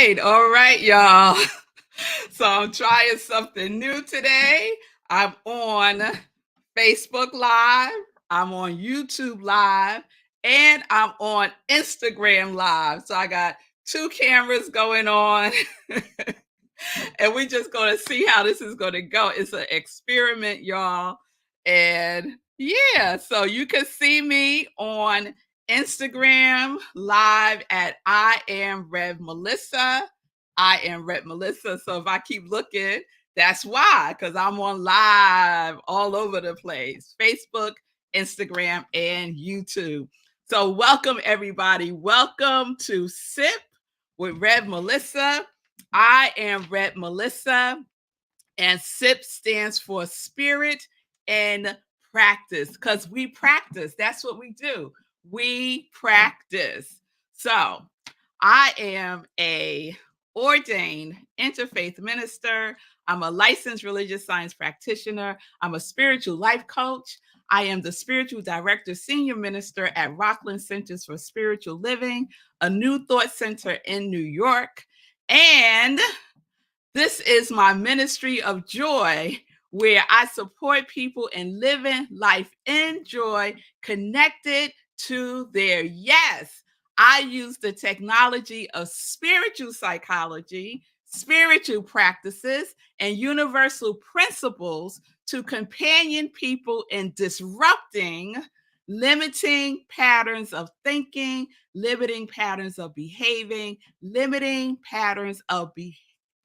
All right, y'all. So I'm trying something new today. I'm on Facebook Live, I'm on YouTube Live, and I'm on Instagram Live. So I got two cameras going on, and we just going to see how this is going to go. It's an experiment, y'all. And yeah, so you can see me on Instagram Live at I am revmelissa. I am revmelissa. So if I keep looking, that's why, because I'm on live all over the place, Facebook, Instagram, and YouTube. So welcome, everybody. Welcome to Sip with revmelissa. I am revmelissa, and SIP stands for Spirit and Practice, because we practice. That's what we do. We practice. So I am a ordained interfaith minister. I'm a licensed religious science practitioner. I'm a spiritual life coach. I am the spiritual director, senior minister at Rockland Center for Spiritual Living, a new thought center in New York. And this is my ministry of joy, where I support people in living life in joy, connected to their yes. I use the technology of spiritual psychology, spiritual practices, and universal principles to companion people in disrupting limiting patterns of thinking, limiting patterns of behaving, limiting patterns of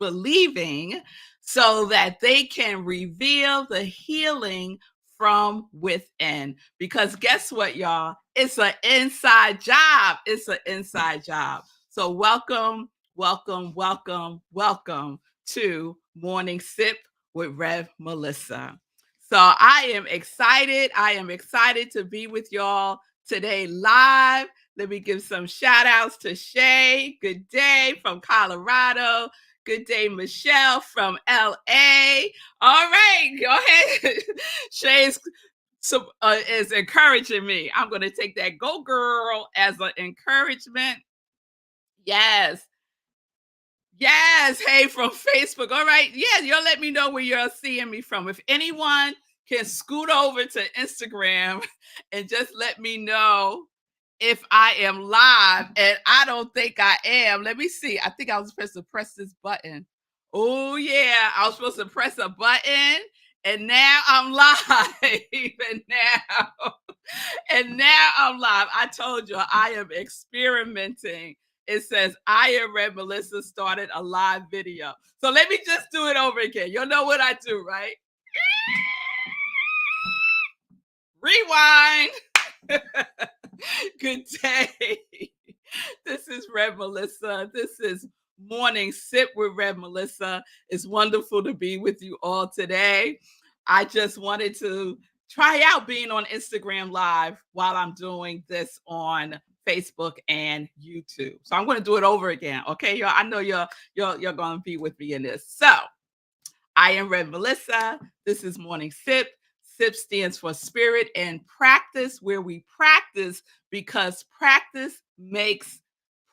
believing, so that they can reveal the healing from within. Because guess what, y'all? It's an inside job. It's an inside job. So welcome, welcome, welcome, welcome to Morning Sip with Rev Melissa. So I am excited. I am excited to be with y'all today live. Let me give some shout outs to Shay. Good day from Colorado. Good day, Michelle from LA. All right, go ahead. Shay is encouraging me. I'm going to take that go girl as an encouragement. Yes. Yes. Hey, from Facebook. All right. Yeah, you'll let me know where you're seeing me from. If anyone can scoot over to Instagram and just let me know if I am live, and I don't think I am. Let me see. I think I was supposed to press this button. Oh yeah, I was supposed to press a button, and now I'm live. And now I'm live. I told you I am experimenting. It says I am revmelissa started a live video. So let me just do it over again. You'll know what I do, right? Rewind. Good day. This is revmelissa. This is Morning Sip with revmelissa. It's wonderful to be with you all today. I just wanted to try out being on Instagram Live while I'm doing this on Facebook and YouTube. So I'm going to do it over again. Okay, y'all. I know you're going to be with me in this. So I am revmelissa. This is Morning Sip. SIP stands for Spirit and Practice, where we practice because practice makes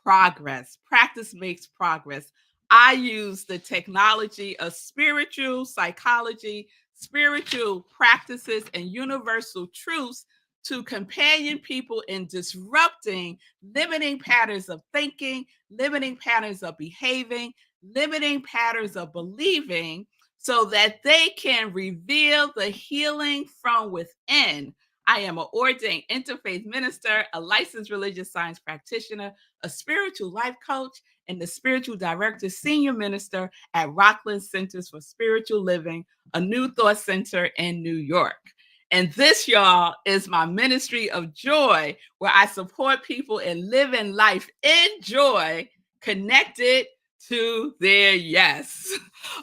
progress. Practice makes progress. I use the technology of spiritual psychology, spiritual practices, and universal truths to companion people in disrupting limiting patterns of thinking, limiting patterns of behaving, limiting patterns of believing, so that they can reveal the healing from within. I am an ordained interfaith minister, a licensed religious science practitioner, a spiritual life coach, and the spiritual director, senior minister at Rockland Centers for Spiritual Living, a new thought center in New York. And this, y'all, is my ministry of joy, where I support people in living life in joy, connected to their yes.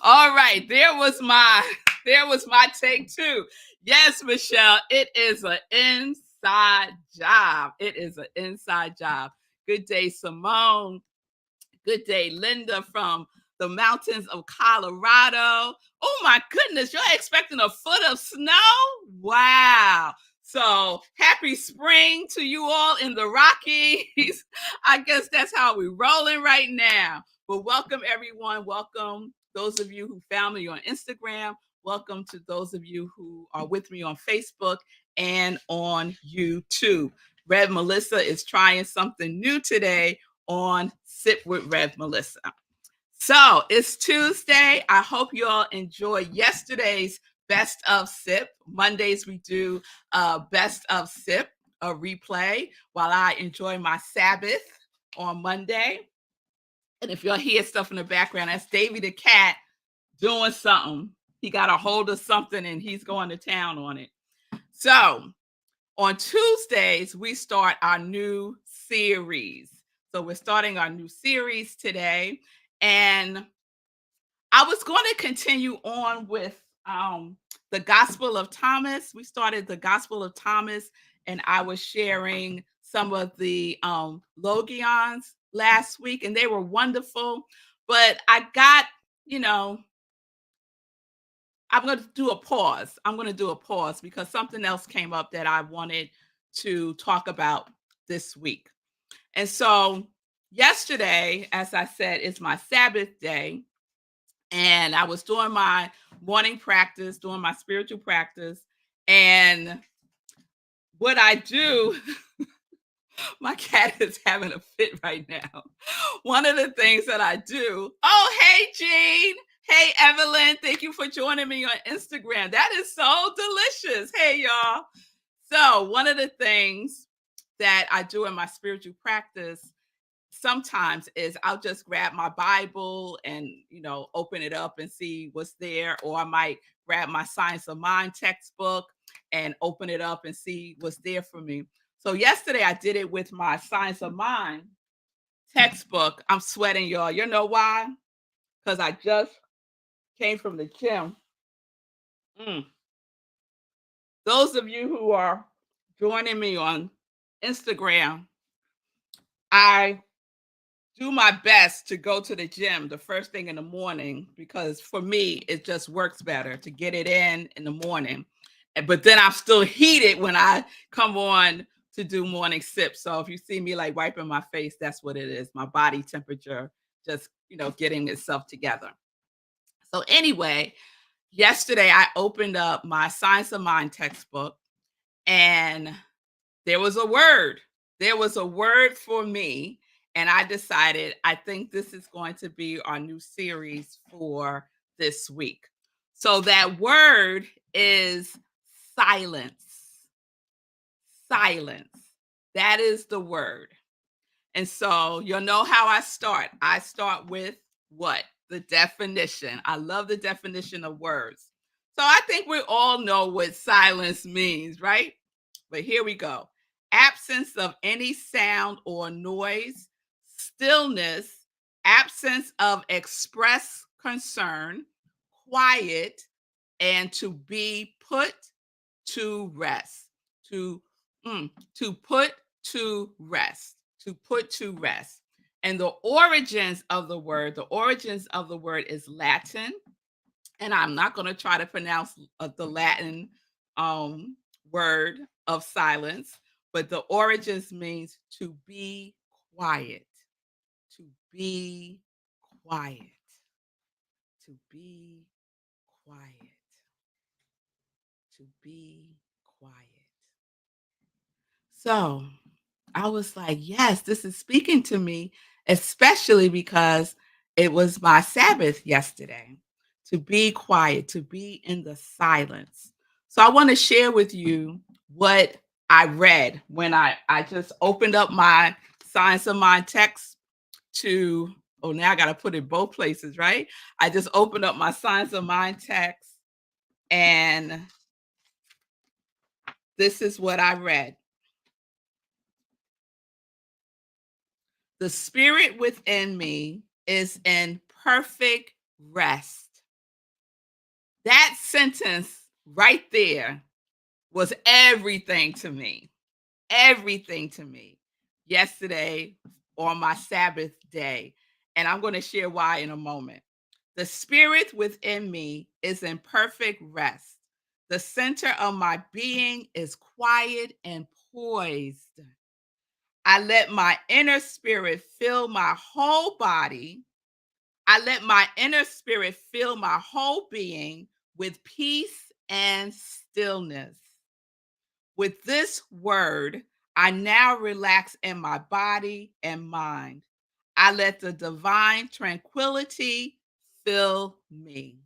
All right, there was my take two. Yes, Michelle, it is an inside job. It is an inside job. Good day, Simone. Good day, Linda from the mountains of Colorado. Oh my goodness, you're expecting a foot of snow? Wow. So happy spring to you all in the Rockies. I guess that's how we're rolling right now. Well, welcome everyone. Welcome those of you who found me on Instagram. Welcome to those of you who are with me on Facebook and on YouTube. Rev Melissa is trying something new today on Sip with Rev Melissa. So it's Tuesday. I hope you all enjoyed yesterday's Best of Sip. Mondays we do Best of Sip, a replay, while I enjoy my Sabbath on Monday. And if y'all hear stuff in the background, that's Davy the cat doing something. He got a hold of something and he's going to town on it. So on Tuesdays, we start our new series. So we're starting our new series today. And I was going to continue on with the Gospel of Thomas. We started the Gospel of Thomas, and I was sharing some of the Logions last week, and they were wonderful. But I got, you know, I'm going to do a pause. I'm going to do a pause because something else came up that I wanted to talk about this week. And so yesterday, as I said, is my Sabbath day. And I was doing my morning practice, doing my spiritual practice. And what I do, my cat is having a fit right now. One of the things that I do, oh, hey, Jean. Hey, Evelyn. Thank you for joining me on Instagram. That is so delicious. Hey, y'all. So, one of the things that I do in my spiritual practice sometimes is I'll just grab my Bible and, open it up and see what's there. Or I might grab my Science of Mind textbook and open it up and see what's there for me. So yesterday I did it with my Science of Mind textbook. I'm sweating, y'all. You know why? Because I just came from the gym. Mm. Those of you who are joining me on Instagram, I do my best to go to the gym the first thing in the morning because for me, it just works better to get it in the morning. But then I'm still heated when I come on to do morning sips. So if you see me like wiping my face, that's what it is. My body temperature just, getting itself together. So anyway, yesterday I opened up my Science of Mind textbook and there was a word. There was a word for me. And I decided, I think this is going to be our new series for this week. So that word is silence. Silence. That is the word. And so you'll know how I start. I start with what? The definition. I love the definition of words. So I think we all know what silence means, right? But here we go. Absence of any sound or noise, stillness, absence of express concern, quiet, and to be put to rest. To put to rest. To put to rest. And the origins of the word is Latin. And I'm not going to try to pronounce the Latin word of silence, but the origins means to be quiet, to be quiet, to be quiet, to be quiet. So I was like, yes, this is speaking to me, especially because it was my Sabbath yesterday. To be quiet, to be in the silence. So I want to share with you what I read when I just opened up my Science of Mind text to, oh, now I got to put it both places, right? I just opened up my Science of Mind text and this is what I read. The spirit within me is in perfect rest. That sentence right there was everything to me. Everything to me yesterday on my Sabbath day. And I'm going to share why in a moment. The spirit within me is in perfect rest. The center of my being is quiet and poised. I let my inner spirit fill my whole body, I let my inner spirit fill my whole being with peace and stillness. With this word, I now relax in my body and mind. I let the divine tranquility fill me.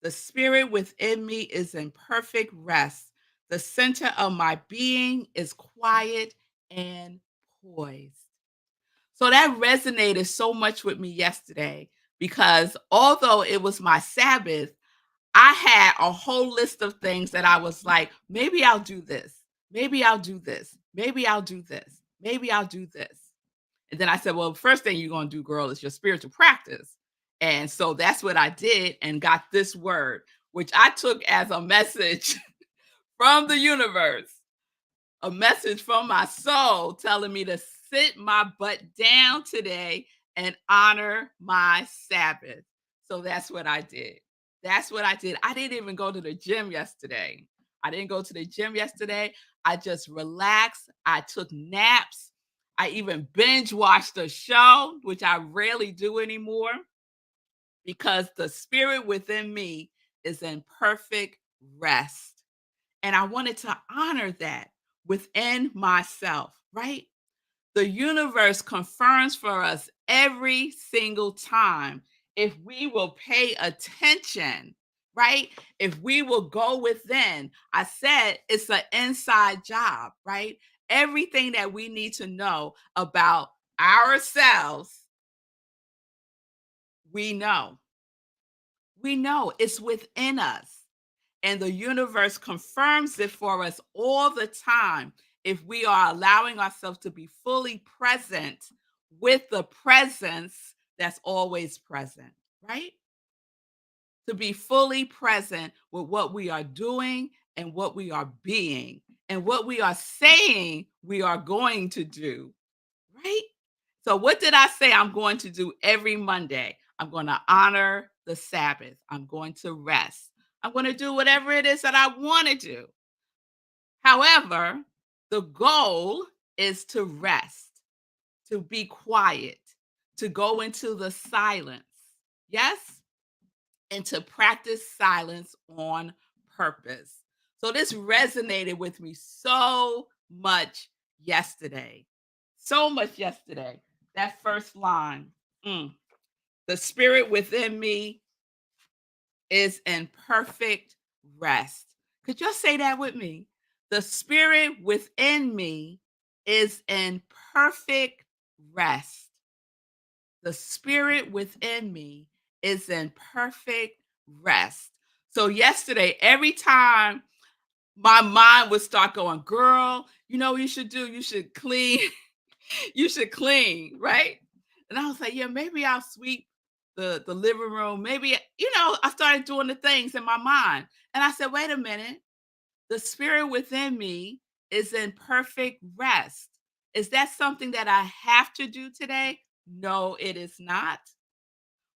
The spirit within me is in perfect rest. The center of my being is quiet and poised. So that resonated so much with me yesterday because although it was my Sabbath, I had a whole list of things that I was like, maybe I'll do this. Maybe I'll do this. Maybe I'll do this. Maybe I'll do this. And then I said, well, first thing you're going to do, girl, is your spiritual practice. And so that's what I did and got this word, which I took as a message from the universe, a message from my soul telling me to sit my butt down today and honor my Sabbath. So that's what I did. That's what I did. I didn't even go to the gym yesterday. I didn't go to the gym yesterday. I just relaxed. I took naps. I even binge watched a show, which I rarely do anymore because the spirit within me is in perfect rest. And I wanted to honor that within myself, right? The universe confirms for us every single time if we will pay attention, right? If we will go within. I said it's an inside job, right? Everything that we need to know about ourselves, we know. We know it's within us. And the universe confirms it for us all the time if we are allowing ourselves to be fully present with the presence that's always present, right? To be fully present with what we are doing and what we are being and what we are saying we are going to do, right? So, what did I say I'm going to do every Monday? I'm going to honor the Sabbath. I'm going to rest. I'm going to do whatever it is that I want to do. However, the goal is to rest, to be quiet, to go into the silence. Yes? And to practice silence on purpose. So, this resonated with me so much yesterday. So much yesterday. That first line. Mm. The spirit within me is in perfect rest. Could you say that with me? The spirit within me is in perfect rest. The spirit within me is in perfect rest. So, yesterday, every time my mind would start going, girl, you know what you should do? You should clean. You should clean, right? And I was like, yeah, maybe I'll sweep the living room. Maybe, I started doing the things in my mind. And I said, wait a minute. The spirit within me is in perfect rest. Is that something that I have to do today? No, it is not.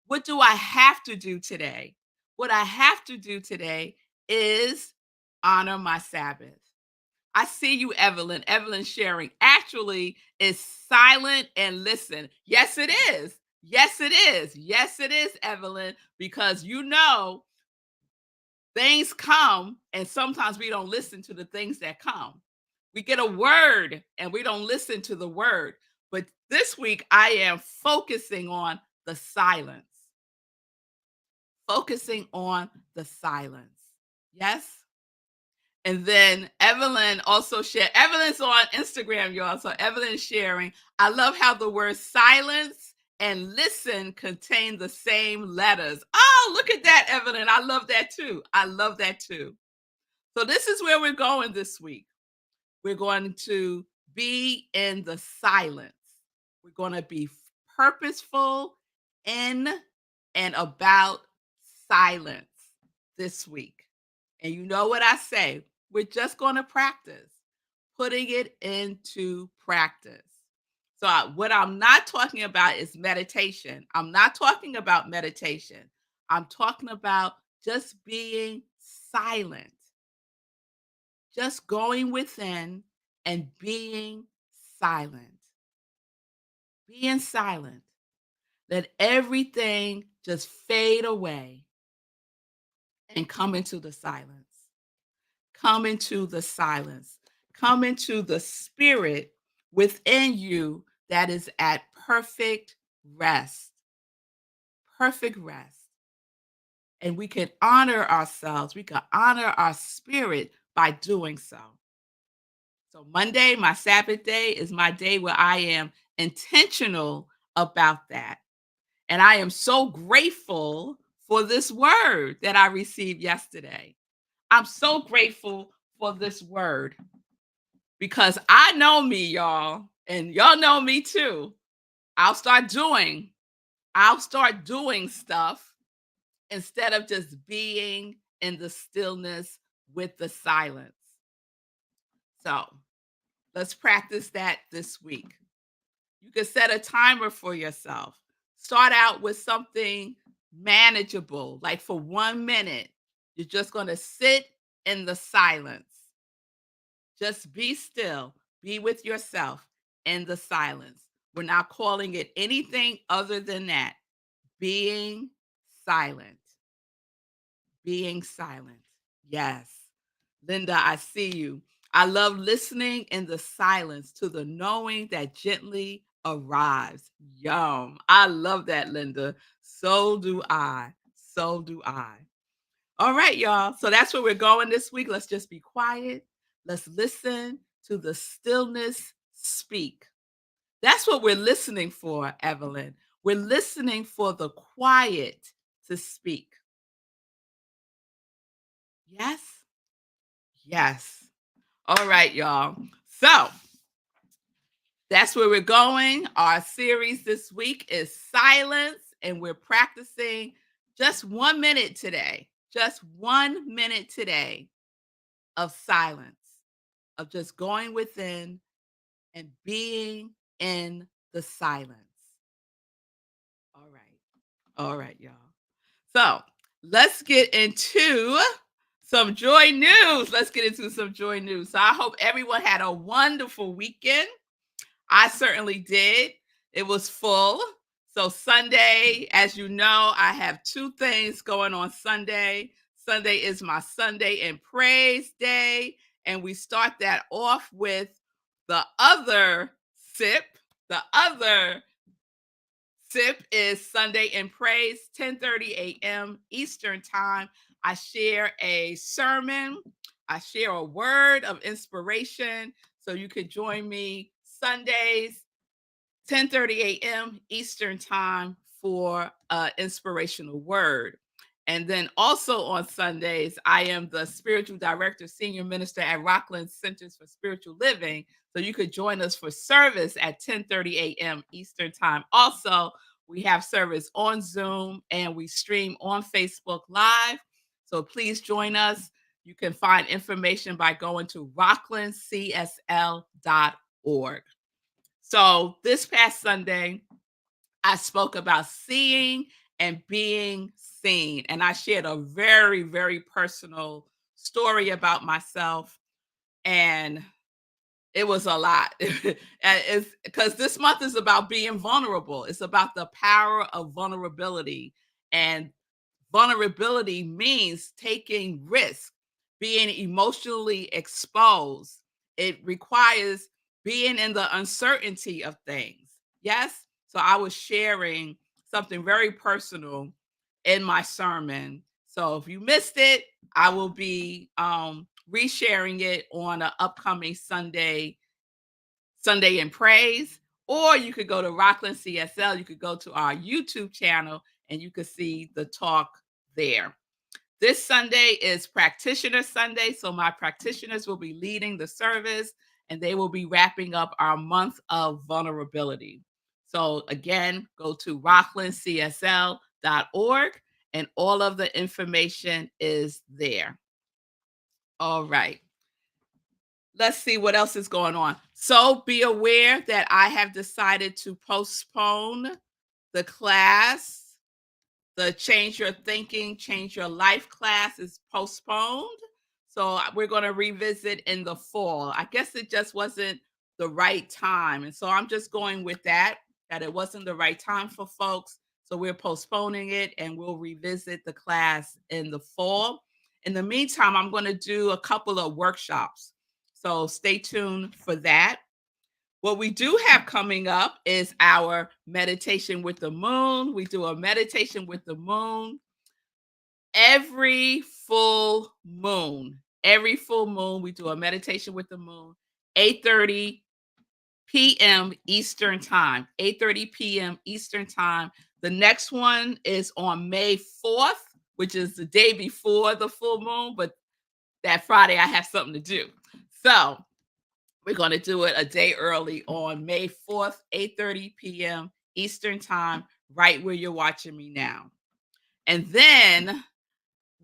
What do I have to do today? What I have to do today is honor my Sabbath. I see you, Evelyn. Evelyn sharing actually is silent and listen. Yes, it is. Yes, it is. Yes, it is, Evelyn, because things come and sometimes we don't listen to the things that come. We get a word and we don't listen to the word. But this week I am focusing on the silence, focusing on the silence. Yes. And then Evelyn also shared. Evelyn's on Instagram, y'all. So Evelyn's sharing. I love how the words silence and listen contain the same letters. Oh, look at that, Evelyn. I love that too. I love that too. So this is where we're going this week. We're going to be in the silence. We're going to be purposeful in and about silence this week. And you know what I say? We're just going to practice putting it into practice. So, what I'm not talking about is meditation. I'm not talking about meditation. I'm talking about just being silent, just going within and being silent. Being silent. Let everything just fade away and come into the silence. Come into the silence. Come into the spirit within you that is at perfect rest. Perfect rest. And we can honor ourselves. We can honor our spirit by doing so. So Monday, my Sabbath day, is my day where I am intentional about that. And I am so grateful for this word that I received yesterday. I'm so grateful for this word because I know me, y'all, and y'all know me too. I'll start doing, I'll start doing stuff instead of just being in the stillness with the silence. So let's practice that this week. You can set a timer for yourself. Start out with something manageable, like for 1 minute. You're just going to sit in the silence. Just be still, be with yourself in the silence. We're not calling it anything other than that. Being silent. Being silent. Yes. Linda, I see you. I love listening in the silence to the knowing that gently arrives. Yum. I love that, Linda. So do I. So do I. All right, y'all. So that's where we're going this week. Let's just be quiet. Let's listen to the stillness speak. That's what we're listening for, Evelyn. We're listening for the quiet to speak. Yes? Yes. All right, y'all. So that's where we're going. Our series this week is silence, and we're practicing just 1 minute today. Just 1 minute today of silence, of just going within and being in the silence. All right. All right, y'all. So let's get into some joy news. Let's get into some joy news. So I hope everyone had a wonderful weekend. I certainly did. It was full. So Sunday, as you know, I have two things going on Sunday. Sunday is my Sunday in Praise Day, and we start that off with the other sip. The other sip is Sunday in Praise, 10:30 a.m. Eastern Time. I share a sermon. I share a word of inspiration. So you could join me Sundays, 10:30 a.m. Eastern Time for an inspirational word. And then also on Sundays, I am the spiritual director, senior minister at Rockland Centers for Spiritual Living. So you could join us for service at 10:30 a.m. Eastern Time. Also, we have service on Zoom and we stream on Facebook Live. So please join us. You can find information by going to rocklandcsl.org. So this past Sunday, I spoke about seeing and being seen. And I shared a very, very personal story about myself. And it was a lot. And it's because this month is about being vulnerable. It's about the power of vulnerability. And vulnerability means taking risk, being emotionally exposed. It requires being in the uncertainty of things. Yes. So I was sharing something very personal in my sermon. So if you missed it, I will be resharing it on an upcoming Sunday in Praise, or you could go to Rockland CSL. You could go to our YouTube channel and you could see the talk there. This Sunday is Practitioner Sunday, so my practitioners will be leading the service and they will be wrapping up our month of vulnerability. So again, go to rocklandcsl.org and all of the information is there. All right. Let's see what else is going on. So be aware that I have decided to postpone the class. The Change Your Thinking, Change Your Life class is postponed. So we're going to revisit in the fall. I guess it just wasn't the right time. And so I'm just going with that it wasn't the right time for folks. So we're postponing it and we'll revisit the class in the fall. In the meantime, I'm going to do a couple of workshops. So stay tuned for that. What we do have coming up is our meditation with the moon. We do a meditation with the moon every full moon. Every full moon, we do a meditation with the moon, 8:30 p.m. Eastern Time. 8:30 p.m. Eastern Time. The next one is on May 4th, which is the day before the full moon, but that Friday I have something to do. So we're going to do it a day early on May 4th, 8:30 p.m. Eastern Time, right where you're watching me now. And then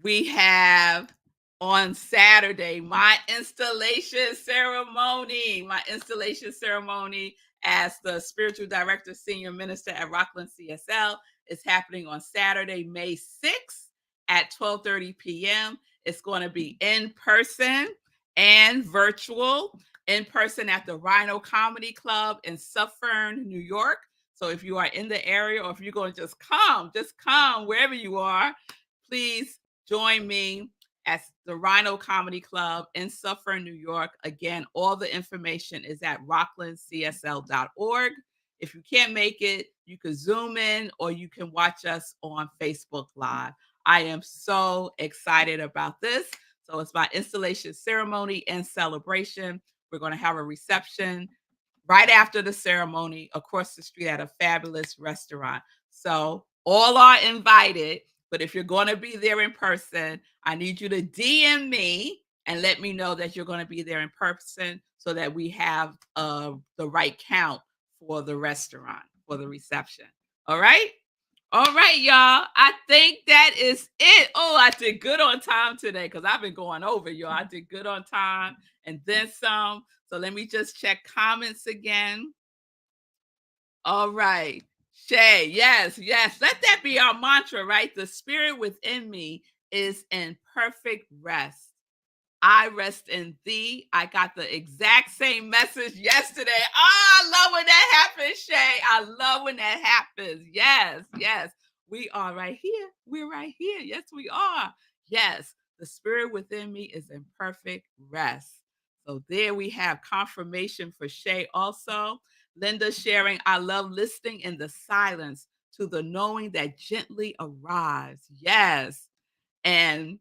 we have on Saturday my installation ceremony. My installation ceremony as the spiritual director, senior minister at Rockland CSL is happening on Saturday, May 6th at 12:30 p.m. It's going to be in person and virtual. In person at the Rhino Comedy Club in Suffern, New York. So if you are in the area or if you're going to just come wherever you are, please join me at the Rhino Comedy Club in Suffern, New York. Again, all the information is at rocklandcsl.org. If you can't make it, you can Zoom in or you can watch us on Facebook Live. I am so excited about this. So it's my installation ceremony and celebration. We're going to have a reception right after the ceremony across the street at a fabulous restaurant. So all are invited. But if you're going to be there in person, I need you to DM me and let me know that you're going to be there in person so that we have the right count for the restaurant, for the reception. All right? All right, y'all. I think that is it. Oh, I did good on time today because I've been going over, y'all. I did good on time and then some. So let me just check comments again. All right. Shay, yes, yes. Let that be our mantra, right? The spirit within me is in perfect rest. I rest in thee. I got the exact same message yesterday. Oh, I love when that happens, Shay. I love when that happens. Yes, yes. We are right here. We're right here. Yes, we are. Yes, the spirit within me is in perfect rest. So there we have confirmation for Shay also. Linda sharing, I love listening in the silence to the knowing that gently arrives. Yes. And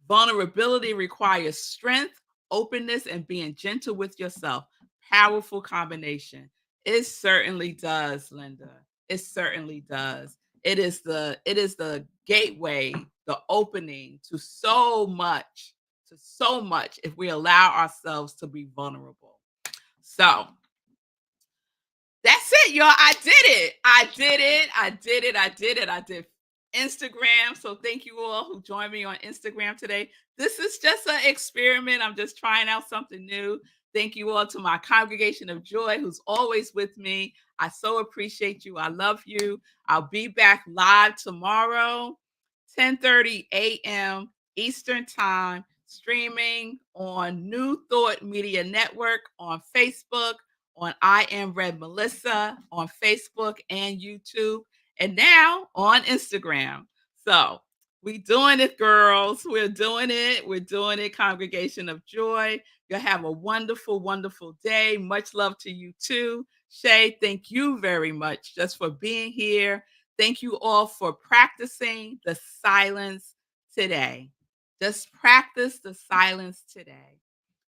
vulnerability requires strength, openness, and being gentle with yourself. Powerful combination. It certainly does, Linda. It certainly does. It is the gateway, the opening to so much if we allow ourselves to be vulnerable. So that's it, y'all. I did it. I did it. I did it. I did it. I did Instagram. So thank you all who joined me on Instagram today. This is just an experiment. I'm just trying out something new. Thank you all to my congregation of joy who's always with me. I so appreciate you. I love you. I'll be back live tomorrow, 10:30 a.m. Eastern Time, streaming on New Thought Media Network on Facebook, on I Am Red Melissa on Facebook and YouTube, and now on Instagram. So we doing it, girls. We're doing it. We're doing it, Congregation of Joy. You'll have a wonderful, wonderful day. Much love to you too. Shay, thank you very much just for being here. Thank you all for practicing the silence today. Just practice the silence today.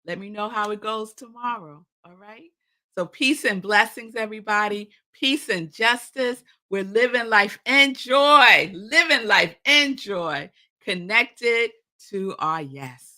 Let me know how it goes tomorrow. All right. So, peace and blessings, everybody. Peace and justice. We're living life in joy, living life in joy, connected to our yes.